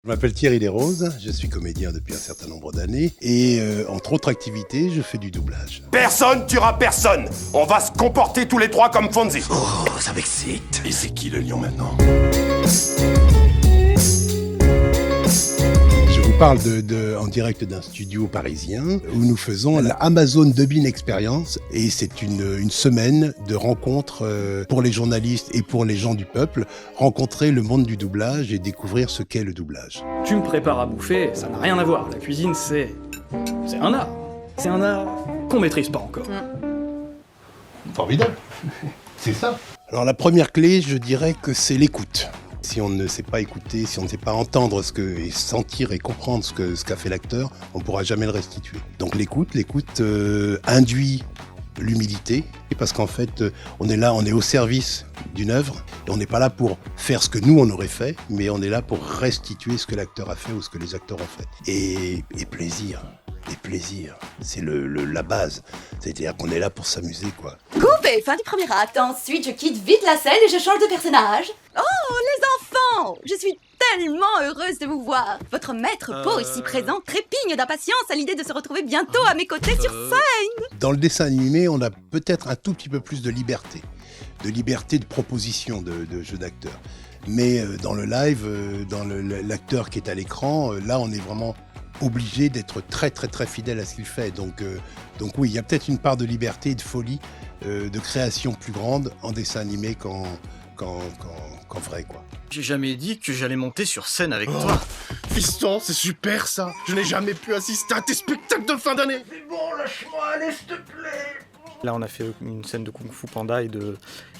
Je m'appelle Thierry Desroses, je suis comédien depuis un certain nombre d'années et entre autres activités, je fais du doublage. Personne tuera personne. On va se comporter tous les trois comme Fonzie. Oh, ça m'excite. Et c'est qui le lion maintenant? Je vous parle en direct d'un studio parisien où nous faisons la Amazon Dubbing Experience et c'est une semaine de rencontres pour les journalistes et pour les gens du peuple, rencontrer le monde du doublage et découvrir ce qu'est le doublage. Tu me prépares à bouffer, ça n'a rien à voir. La cuisine, c'est un art. C'est un art qu'on maîtrise pas encore. Formidable, c'est ça. Alors la première clé, je dirais que c'est l'écoute. Si on ne sait pas écouter, si on ne sait pas entendre et sentir et comprendre ce qu'a fait l'acteur, on ne pourra jamais le restituer. Donc l'écoute induit l'humilité, parce qu'en fait, on est au service d'une œuvre, et on n'est pas là pour faire ce que nous on aurait fait, mais on est là pour restituer ce que l'acteur a fait ou ce que les acteurs ont fait. Et plaisir. Et plaisir, c'est la base. C'est-à-dire qu'on est là pour s'amuser, quoi. Coupé, fin du premier acte. Ensuite, je quitte vite la scène et je change de personnage. Oh, les enfants! Je suis tellement heureuse de vous voir. Votre maître Pau, ici présent, trépigne d'impatience à l'idée de se retrouver bientôt à mes côtés sur scène. Dans le dessin animé, on a peut-être un tout petit peu plus de liberté de proposition de jeu d'acteur. Mais dans le live, dans l'acteur qui est à l'écran, là, on est vraiment obligé d'être très très très fidèle à ce qu'il fait. Donc oui, il y a peut-être une part de liberté et de folie, de création plus grande en dessin animé qu'en vrai, quoi. J'ai jamais dit que j'allais monter sur scène avec toi. Fiston, c'est super ça. Je n'ai jamais pu assister à tes spectacles de fin d'année. C'est bon, lâche-moi, allez, s'il te plaît. Là, on a fait une scène de Kung Fu Panda et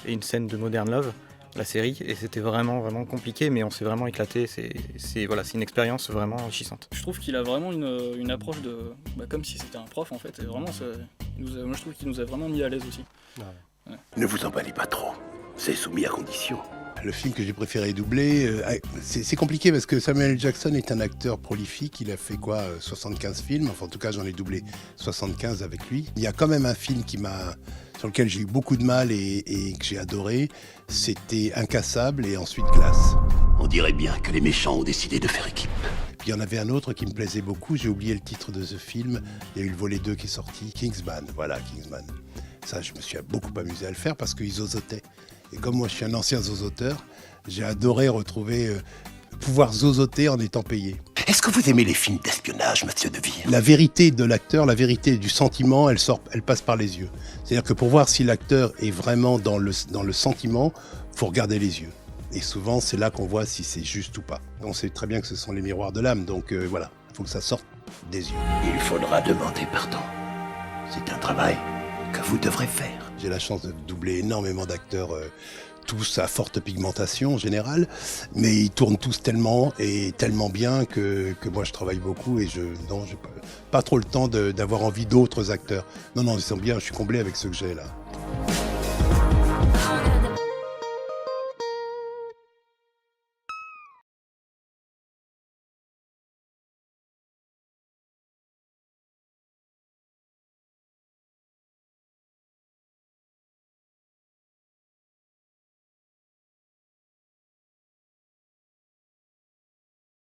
une scène de Modern Love, la série, et c'était vraiment compliqué, mais on s'est vraiment éclaté. C'est une expérience vraiment enrichissante. Je trouve qu'il a vraiment une approche de... comme si c'était un prof, en fait. Et vraiment, moi, je trouve qu'il nous a vraiment mis à l'aise aussi. Ouais. Ne vous emballez pas trop. C'est soumis à condition. Le film que j'ai préféré doubler, c'est compliqué parce que Samuel L. Jackson est un acteur prolifique. Il a fait 75 films. Enfin, en tout cas, j'en ai doublé 75 avec lui. Il y a quand même un film sur lequel j'ai eu beaucoup de mal et que j'ai adoré. C'était Incassable et ensuite Glace. On dirait bien que les méchants ont décidé de faire équipe. Puis il y en avait un autre qui me plaisait beaucoup. J'ai oublié le titre de ce film. Il y a eu le volet 2 qui est sorti. Kingsman. Voilà, Kingsman. Ça, je me suis beaucoup amusé à le faire parce qu'ils zozotaient. Et comme moi, je suis un ancien zozoteur, j'ai adoré pouvoir zozoter en étant payé. Est-ce que vous aimez les films d'espionnage, monsieur Deville? La vérité de l'acteur, la vérité du sentiment, elle passe par les yeux. C'est-à-dire que pour voir si l'acteur est vraiment dans le sentiment, il faut regarder les yeux. Et souvent, c'est là qu'on voit si c'est juste ou pas. On sait très bien que ce sont les miroirs de l'âme, donc voilà, il faut que ça sorte des yeux. Il faudra demander pardon. C'est un travail que vous devrez faire. J'ai la chance de doubler énormément d'acteurs, tous à forte pigmentation en général, mais ils tournent tous tellement bien que moi je travaille beaucoup et j'ai pas trop le temps d'avoir envie d'autres acteurs. Non, ils sont bien, je suis comblé avec ceux que j'ai là.